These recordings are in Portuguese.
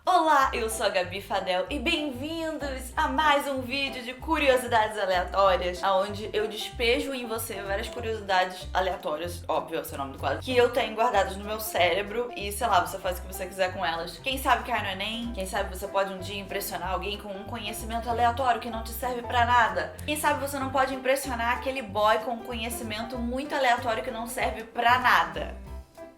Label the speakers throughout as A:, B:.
A: Olá, eu sou a Gabi Fadel e bem-vindos a mais um vídeo de curiosidades aleatórias, onde eu despejo em você várias curiosidades aleatórias, óbvio, esse é o nome do quadro, que eu tenho guardadas no meu cérebro e, sei lá, você faz o que você quiser com elas. Quem sabe cai no Enem, quem sabe você pode um dia impressionar alguém com um conhecimento aleatório que não te serve pra nada. Quem sabe você não pode impressionar aquele boy com um conhecimento muito aleatório que não serve pra nada.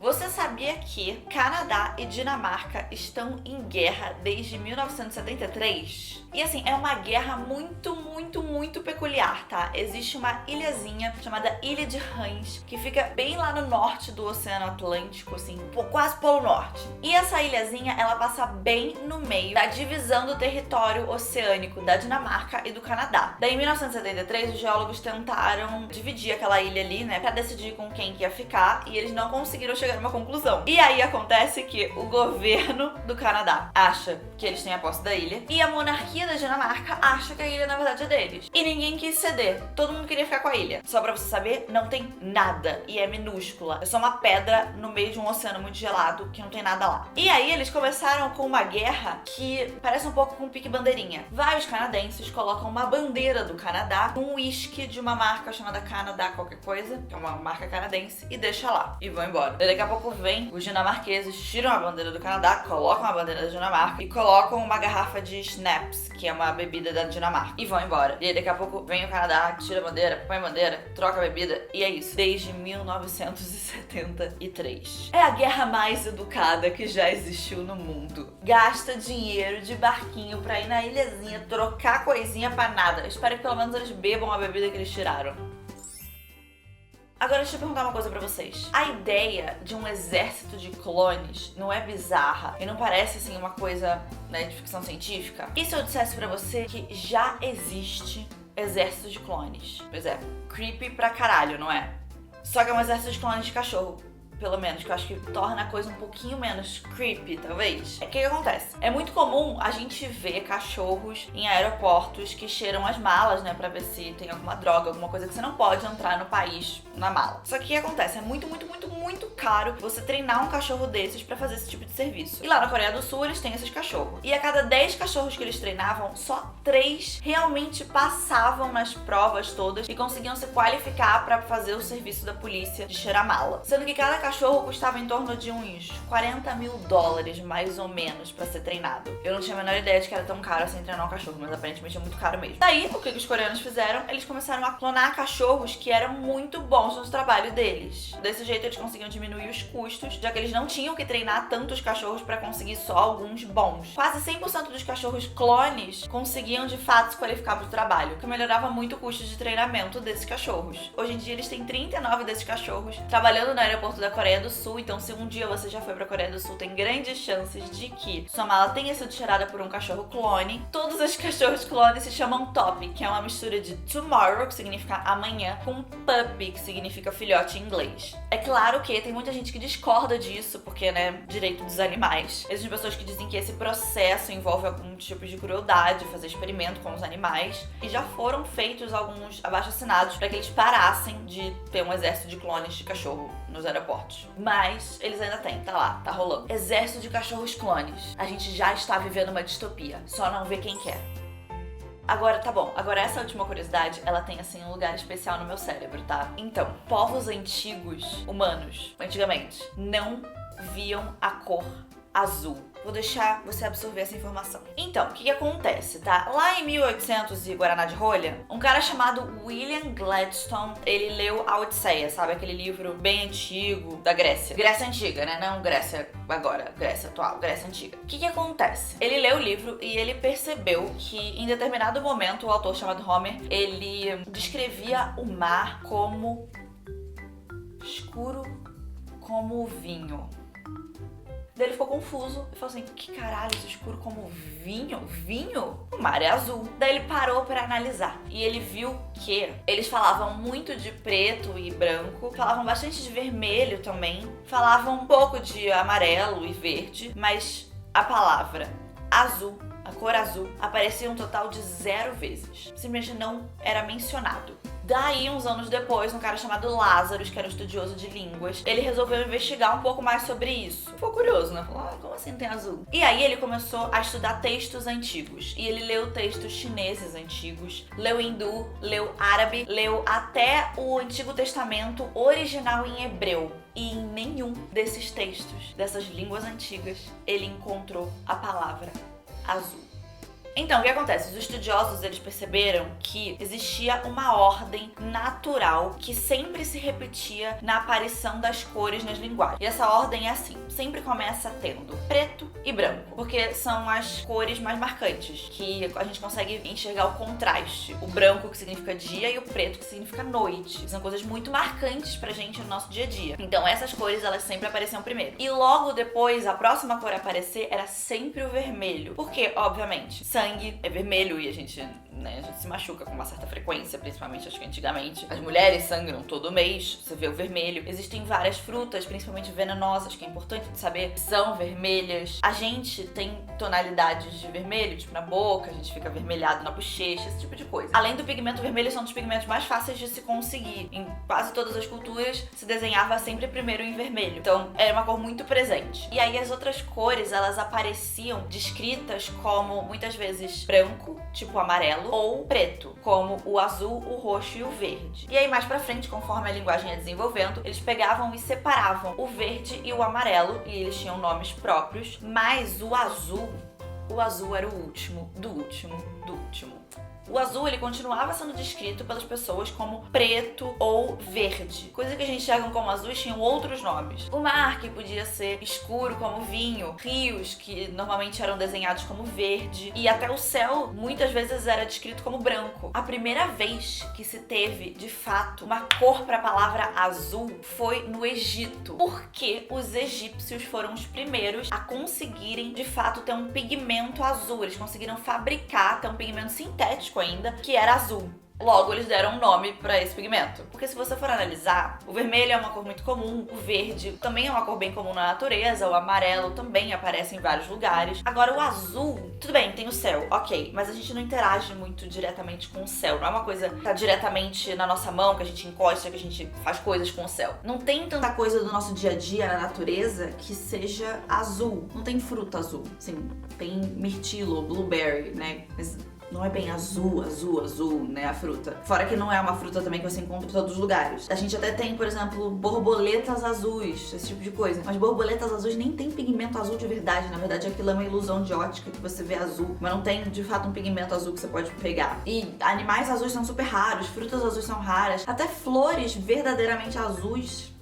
A: Você sabia que Canadá e Dinamarca estão em guerra desde 1973? E assim, é uma guerra muito peculiar, tá? Existe uma ilhazinha chamada Ilha de Rãs, que fica bem lá no norte do Oceano Atlântico, assim, quase Polo Norte. E essa ilhazinha, ela passa bem no meio da divisão do território oceânico da Dinamarca e do Canadá. Daí, em 1973, os geólogos tentaram dividir aquela ilha ali, né, pra decidir com quem que ia ficar, e eles não conseguiram chegar a uma conclusão. E aí acontece que o governo do Canadá acha que eles têm a posse da ilha, e a monarquia da Dinamarca acha que a ilha na verdade é deles. E ninguém quis ceder. Todo mundo queria ficar com a ilha. Só pra você saber, não tem nada. E é minúscula. É só uma pedra no meio de um oceano muito gelado que não tem nada lá. E aí eles começaram com uma guerra que parece um pouco com um pique bandeirinha. Vários canadenses colocam uma bandeira do Canadá com um uísque de uma marca chamada Canadá qualquer coisa, que é uma marca canadense, e deixa lá. E vão embora. E daqui a pouco vem os dinamarqueses, tiram a bandeira do Canadá, colocam a bandeira da Dinamarca e colocam uma garrafa de Schnapps, que é uma bebida da Dinamarca, e vão embora. E aí daqui a pouco vem o Canadá, tira a bandeira, põe a bandeira, troca a bebida, e é isso. Desde 1973. É a guerra mais educada que já existiu no mundo. Gasta dinheiro de barquinho pra ir na ilhazinha, trocar coisinha pra nada. Eu espero que pelo menos eles bebam a bebida que eles tiraram. Agora deixa eu perguntar uma coisa pra vocês. A ideia de um exército de clones não é bizarra e não parece assim uma coisa, né, de ficção científica? E se eu dissesse pra você que já existe exército de clones? Pois é, creepy pra caralho, não é? Só que é um exército de clones de cachorro. Pelo menos, que eu acho que torna a coisa um pouquinho menos creepy, talvez. O que acontece? É muito comum a gente ver cachorros em aeroportos que cheiram as malas, né, pra ver se tem alguma droga, alguma coisa que você não pode entrar no país na mala. Só que o que acontece? É muito caro você treinar um cachorro desses pra fazer esse tipo de serviço. E lá na Coreia do Sul, eles têm esses cachorros. E a cada 10 cachorros que eles treinavam, só 3 realmente passavam nas provas todas e conseguiam se qualificar pra fazer o serviço da polícia de cheirar mala. Sendo que cada cachorro custava em torno de uns $40 mil, mais ou menos, pra ser treinado. Eu não tinha a menor ideia de que era tão caro assim treinar um cachorro, mas aparentemente é muito caro mesmo. Daí, o que os coreanos fizeram? Eles começaram a clonar cachorros que eram muito bons no trabalho deles. Desse jeito, eles conseguiam diminuir os custos, já que eles não tinham que treinar tantos cachorros pra conseguir só alguns bons. Quase 100% dos cachorros clones conseguiam, de fato, se qualificar pro trabalho, o que melhorava muito o custo de treinamento desses cachorros. Hoje em dia, eles têm 39 desses cachorros trabalhando no aeroporto da Coreia do Sul, então se um dia você já foi pra Coreia do Sul, tem grandes chances de que sua mala tenha sido cheirada por um cachorro clone. Todos os cachorros clones se chamam Top, que é uma mistura de tomorrow, que significa amanhã, com puppy, que significa filhote em inglês. É claro que tem muita gente que discorda disso, porque, né, direito dos animais. Existem pessoas que dizem que esse processo envolve algum tipo de crueldade, fazer experimento com os animais, e já foram feitos alguns abaixo-assinados para que eles parassem de ter um exército de clones de cachorro nos aeroportos. Mas eles ainda têm, tá lá, tá rolando. Exército de cachorros clones. A gente já está vivendo uma distopia, só não vê quem quer. Agora, tá bom, agora essa última curiosidade, ela tem, assim, um lugar especial no meu cérebro, tá? Então, povos antigos, humanos, antigamente, não viam a cor azul. Vou deixar você absorver essa informação. Então, o que acontece, tá? Lá em 1800 e Guaraná de rolha, um cara chamado William Gladstone, ele leu a Odisseia, sabe? Aquele livro bem antigo da Grécia. Grécia antiga, né? Não Grécia agora, Grécia atual, Grécia antiga. O que acontece? Ele leu o livro e ele percebeu que em determinado momento o autor chamado Homer, ele descrevia o mar como escuro como vinho. Daí ele ficou confuso e falou assim, que caralho, isso escuro como vinho? Vinho? O mar é azul. Daí ele parou pra analisar e ele viu que eles falavam muito de preto e branco, falavam bastante de vermelho também, falavam um pouco de amarelo e verde, mas a palavra azul, a cor azul, aparecia um total de 0 vezes. Simplesmente não era mencionado. Daí, uns anos depois, um cara chamado Lazarus, que era um estudioso de línguas, ele resolveu investigar um pouco mais sobre isso. Ficou curioso, né? Falou, como assim tem azul? E aí ele começou a estudar textos antigos. E ele leu textos chineses antigos, leu hindu, leu árabe, leu até o Antigo Testamento original em hebreu. E em nenhum desses textos, dessas línguas antigas, ele encontrou a palavra azul. Então, o que acontece? Os estudiosos, eles perceberam que existia uma ordem natural que sempre se repetia na aparição das cores nas linguagens. E essa ordem é assim, sempre começa tendo preto e branco, porque são as cores mais marcantes, que a gente consegue enxergar o contraste. O branco que significa dia e o preto que significa noite. São coisas muito marcantes pra gente no nosso dia a dia. Então, essas cores, elas sempre apareciam primeiro. E logo depois, a próxima cor a aparecer era sempre o vermelho. Porque, obviamente, sangue é vermelho e a gente se machuca com uma certa frequência, principalmente acho que antigamente. As mulheres sangram todo mês, você vê o vermelho. Existem várias frutas, principalmente venenosas, que é importante de saber, são vermelhas. A gente tem tonalidades de vermelho, tipo na boca, a gente fica avermelhado na bochecha, esse tipo de coisa. Além do pigmento vermelho, são dos pigmentos mais fáceis de se conseguir. Em quase todas as culturas, se desenhava sempre primeiro em vermelho. Então, é uma cor muito presente. E aí, as outras cores, elas apareciam descritas como, muitas vezes, branco, tipo amarelo, ou preto, como o azul, o roxo e o verde. E aí, mais pra frente, conforme a linguagem ia desenvolvendo, eles pegavam e separavam o verde e o amarelo, e eles tinham nomes próprios, mas o azul era o último, do último, do último. O azul, ele continuava sendo descrito pelas pessoas como preto ou verde. Coisa que a gente enxerga como azuis tinham outros nomes. O mar, que podia ser escuro como vinho. Rios, que normalmente eram desenhados como verde. E até o céu, muitas vezes, era descrito como branco. A primeira vez que se teve, de fato, uma cor para a palavra azul foi no Egito. Porque os egípcios foram os primeiros a conseguirem, de fato, ter um pigmento azul. Eles conseguiram fabricar, ter um pigmento sintético ainda, que era azul. Logo, eles deram um nome pra esse pigmento. Porque se você for analisar, o vermelho é uma cor muito comum, o verde também é uma cor bem comum na natureza, o amarelo também aparece em vários lugares. Agora, o azul, tudo bem, tem o céu, ok, mas a gente não interage muito diretamente com o céu. Não é uma coisa que tá diretamente na nossa mão, que a gente encosta, que a gente faz coisas com o céu. Não tem tanta coisa do nosso dia a dia na natureza que seja azul. Não tem fruta azul. Sim, tem mirtilo, blueberry, né? Mas não é bem azul, né, a fruta. Fora que não é uma fruta também que você encontra em todos os lugares. A gente até tem, por exemplo, borboletas azuis, esse tipo de coisa. Mas borboletas azuis nem tem pigmento azul de verdade. Na verdade, aquilo é uma ilusão de ótica que você vê azul. Mas não tem, de fato, um pigmento azul que você pode pegar. E animais azuis são super raros, frutas azuis são raras. Até flores verdadeiramente azuis,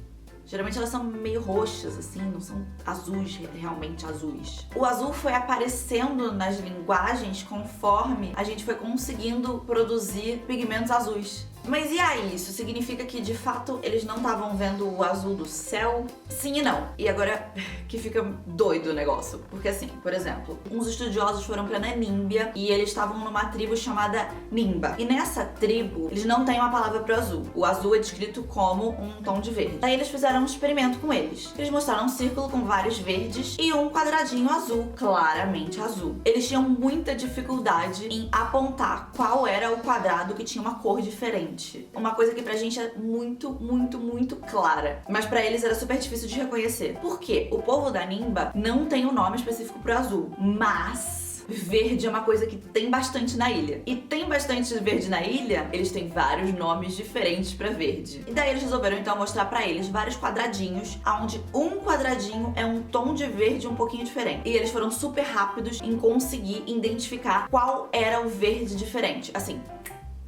A: geralmente elas são meio roxas, assim, não são azuis, realmente azuis. O azul foi aparecendo nas linguagens conforme a gente foi conseguindo produzir pigmentos azuis. Mas e aí? Isso significa que, de fato, eles não estavam vendo o azul do céu? Sim e não. E agora que fica doido o negócio. Porque assim, por exemplo, uns estudiosos foram pra Namíbia e eles estavam numa tribo chamada Nimba. E nessa tribo, eles não têm uma palavra pro azul. O azul é descrito como um tom de verde. Daí eles fizeram um experimento com eles. Eles mostraram um círculo com vários verdes e um quadradinho azul, claramente azul. Eles tinham muita dificuldade em apontar qual era o quadrado que tinha uma cor diferente. Uma coisa que pra gente é muito clara. Mas pra eles era super difícil de reconhecer. Por quê? O povo da Nimba não tem um nome específico pro azul. Mas verde é uma coisa que tem bastante na ilha. E tem bastante verde na ilha, eles têm vários nomes diferentes pra verde. E daí eles resolveram então mostrar pra eles vários quadradinhos, onde um quadradinho é um tom de verde um pouquinho diferente. E eles foram super rápidos em conseguir identificar qual era o verde diferente. Assim,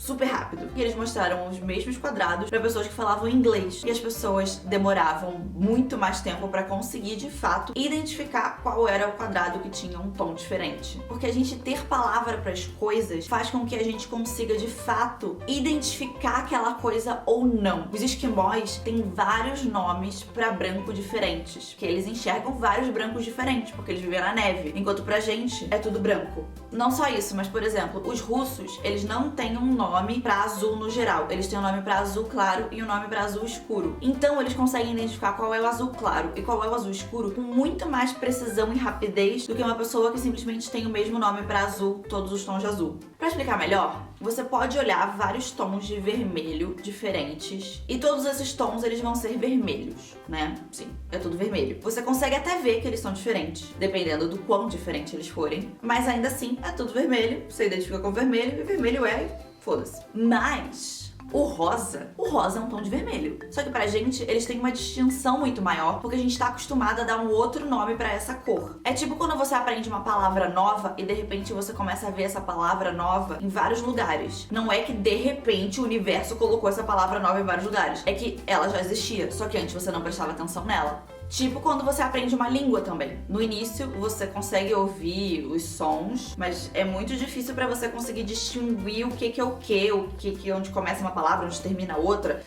A: super rápido. E eles mostraram os mesmos quadrados para pessoas que falavam inglês. E as pessoas demoravam muito mais tempo para conseguir, de fato, identificar qual era o quadrado que tinha um tom diferente. Porque a gente ter palavra para as coisas faz com que a gente consiga, de fato, identificar aquela coisa ou não. Os esquimós têm vários nomes para branco diferentes, que eles enxergam vários brancos diferentes, porque eles vivem na neve, enquanto pra gente é tudo branco. Não só isso, mas, por exemplo, os russos, eles não têm um nome
B: nome pra azul no geral. Eles têm um nome pra azul claro e um nome pra azul escuro. Então eles conseguem identificar qual é o azul claro e qual é o azul escuro com muito mais precisão e rapidez do que uma pessoa que simplesmente tem o mesmo nome pra azul, todos os tons de azul. Pra explicar melhor, você pode olhar vários tons de vermelho diferentes e todos esses tons eles vão ser vermelhos, né? Sim, é tudo vermelho. Você consegue até ver que eles são diferentes, dependendo do quão diferente eles forem, mas ainda assim é tudo vermelho, você identifica com vermelho e vermelho é... foda-se. Mas... o rosa é um tom de vermelho. Só que pra gente, eles têm uma distinção muito maior, porque a gente tá acostumada a dar um outro nome pra essa cor. É tipo quando você aprende uma palavra nova e de repente você começa a ver essa palavra nova em vários lugares. Não é que de repente o universo colocou essa palavra nova em vários lugares. É que ela já existia, só que antes você não prestava atenção nela. Tipo quando você aprende uma língua também. No início, você consegue ouvir os sons, mas é muito difícil pra você conseguir distinguir o que é o que, onde começa uma palavra, onde termina outra.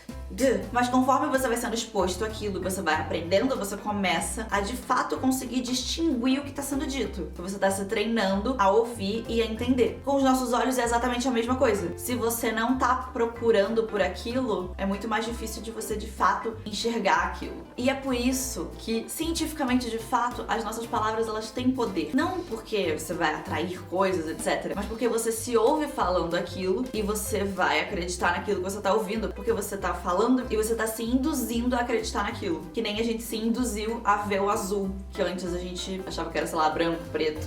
B: Mas conforme você vai sendo exposto àquilo, você vai aprendendo, você começa a de fato conseguir distinguir o que está sendo dito. Você está se treinando a ouvir e a entender. Com os nossos olhos é exatamente a mesma coisa. Se você não tá procurando por aquilo, é muito mais difícil de você de fato enxergar aquilo. E é por isso que, cientificamente, de fato, as nossas palavras elas têm poder. Não porque você vai atrair coisas, etc. Mas porque você se ouve falando aquilo e você vai acreditar naquilo que você tá ouvindo, porque você tá falando e você tá se induzindo a acreditar naquilo. Que nem a gente se induziu a ver o azul, que antes a gente achava que era, sei lá, branco, preto.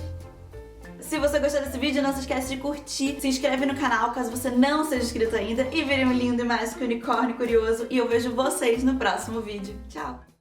B: Se você gostou desse vídeo, não se esquece de curtir, se inscreve no canal caso você não seja inscrito ainda e vire um lindo e mágico unicórnio curioso. E eu vejo vocês no próximo vídeo. Tchau!